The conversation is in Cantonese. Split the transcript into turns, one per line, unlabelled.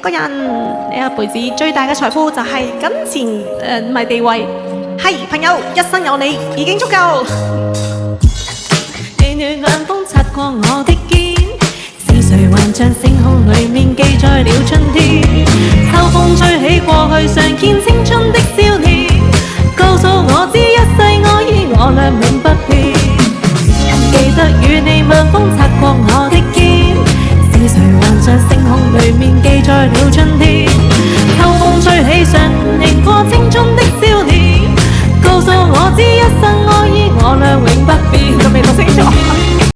個人呢一輩子最大嘅財富就係金錢，唔係地位。係朋友，一生有你已經足夠。你暖暖風擦過我的肩，是誰還像星空裡面記載了春天？秋風吹起過去常見青春的少年，告訴我知一世愛意我倆永不變。記得與你晚風擦過我的肩，是誰還像星空裡面記載了春天？秋風吹起常迎過青春的少年，告訴我知一生愛意我倆永不變。仲未讀清楚。